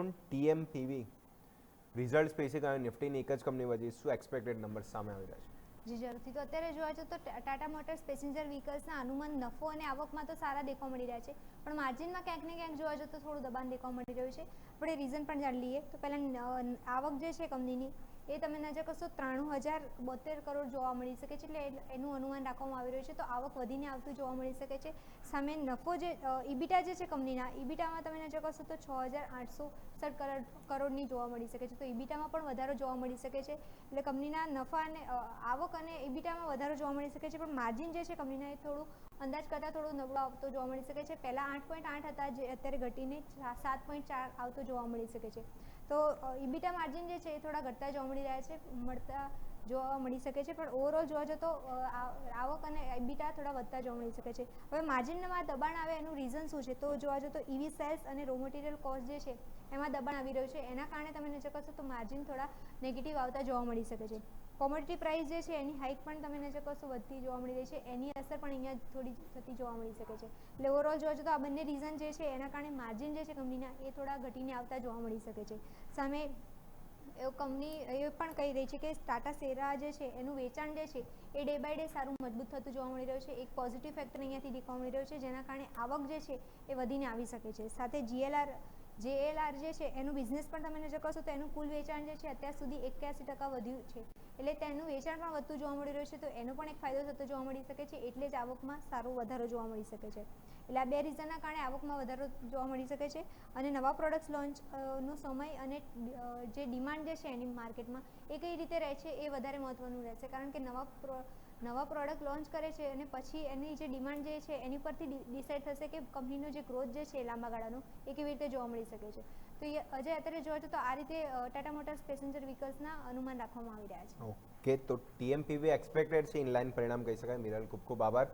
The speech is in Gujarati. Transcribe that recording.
ઓન TMPV રિઝલ્ટ સ્પેસિફિક અને નિફ્ટીની એક જ કંપની વચ્ચે શું એક્સપેક્ટેડ નંબર સામે આવી રહ્યા છે? જી જરૂરથી. તો અત્યારે જોવા જઈએ તો ટાટા મોટર્સ પેસેન્જર વ્હીકલ્સના અનુમાન નફો અને આવકમાં તો સારા દેખાવ મળી રહ્યા છે, પણ માર્જિનમાં ક્યાંક ને ક્યાંક જોવા જઈએ તો થોડું દબાણ દેખાવ મળી રહ્યું છે. આપણે રીઝન પણ જાણી લઈએ. તો પહેલાં આવક જે છે કંપનીની એ તમે નજર કરશો 93,072 કરોડ જોવા મળી શકે છે, એટલે એનું અનુમાન રાખવામાં આવી રહ્યું છે. તો આવક વધીને આવતું જોવા મળી શકે છે. સામે નફો જે ઇબીટા જે છે કંપનીના, ઇબીટામાં તમે નજર કરશો તો 6,867 કરોડની જોવા મળી શકે છે. તો ઇબીટામાં પણ વધારો જોવા મળી શકે છે. એટલે કંપનીના નફા અને આવક અને ઇબીટામાં વધારો જોવા મળી શકે છે, પણ માર્જિન જે છે કંપનીના એ થોડું અંદાજ કરતાં થોડું નબળો આવતો જોવા મળી શકે છે. પહેલાં 8.8 હતા, જે અત્યારે ઘટીને 7.4 આવતો જોવા મળી શકે છે. તો ઇબીટા માર્જિન જે છે એ થોડા ઘટતા જોવા જોવા મળી શકે છે, પણ ઓવરઓલ જોવા જઈએ તો આવક અને ઇબીટા થોડા વધતા જોવા મળી શકે છે. હવે માર્જિનમાં દબાણ આવે એનું રીઝન શું છે? તો જોવા જઈએ તો EV સેલ્સ અને રો મટીરિયલ કોસ્ટ જે છે એમાં દબાણ આવી રહ્યું છે. એના કારણે તમે નજર કરશો તો માર્જિન થોડા નેગેટિવ આવતા જોવા મળી શકે છે. કોમોડિટી પ્રાઇસ જે છે એની હાઇક પણ તમે નજર કરશો વધતી જોવા મળી રહી છે. એની અસર પણ અહીંયા થોડી થતી જોવા મળી શકે છે. એટલે ઓવરઓલ જોવા જઈએ તો આ બંને રીઝન જે છે એના કારણે માર્જિન જે છે કંપનીના એ થોડા ઘટીને આવતા જોવા મળી શકે છે. સામે કંપની એ પણ કહી રહી છે કે ટાટા શેરા જે છે એનું વેચાણ જે છે એ ડે બાય ડે સારું મજબૂત થતું જોવા મળી રહ્યું છે. એક પોઝિટિવ ફેક્ટર અહીંયાથી દેખાવા મળી રહ્યો છે, જેના કારણે આવક જે છે એ વધીને આવી શકે છે. સાથે JLR જે છે એનું બિઝનેસ પણ તમે નજર કરશો તો એનું કુલ વેચાણ જે છે અત્યાર સુધી 81% વધ્યું છે, એટલે તેનું વેચાણ પણ વધતું જોવા મળી રહ્યું છે. તો એનો પણ એક ફાયદો થતો જોવા મળી શકે છે, એટલે જ આવકમાં સારો વધારો જોવા મળી શકે છે. એટલે આ બે રીઝનના કારણે આવકમાં વધારો જોવા મળી શકે છે. અને નવા પ્રોડક્ટ્સ લોન્ચનો સમય અને જે ડિમાન્ડ જે છે એની માર્કેટમાં એ કઈ રીતે રહે છે એ વધારે મહત્ત્વનું રહેશે, કારણ કે નવા પ્રોડક્ટ લોન્ચ કરે છે અને પછી એની જે ડિમાન્ડ જે છે એની પરથી ડિસાઇડ થશે કે કંપનીનો જે ગ્રોથ જે છે લાંબા ગાળાનો એ કેવી રીતે જોવા મળી શકે છે. તો અત્યારે જોવા જઈએ તો આ રીતે ટાટા મોટર્સ પેસેન્જર વ્હીકલ્સના અનુમાન રાખવામાં આવી રહ્યા છે. ઓકે, તો TMPV એક્સપેક્ટેડ છે ઇનલાઇન પરિણામ કહી શકાય. મિરલ, ખૂબ ખૂબ આભાર.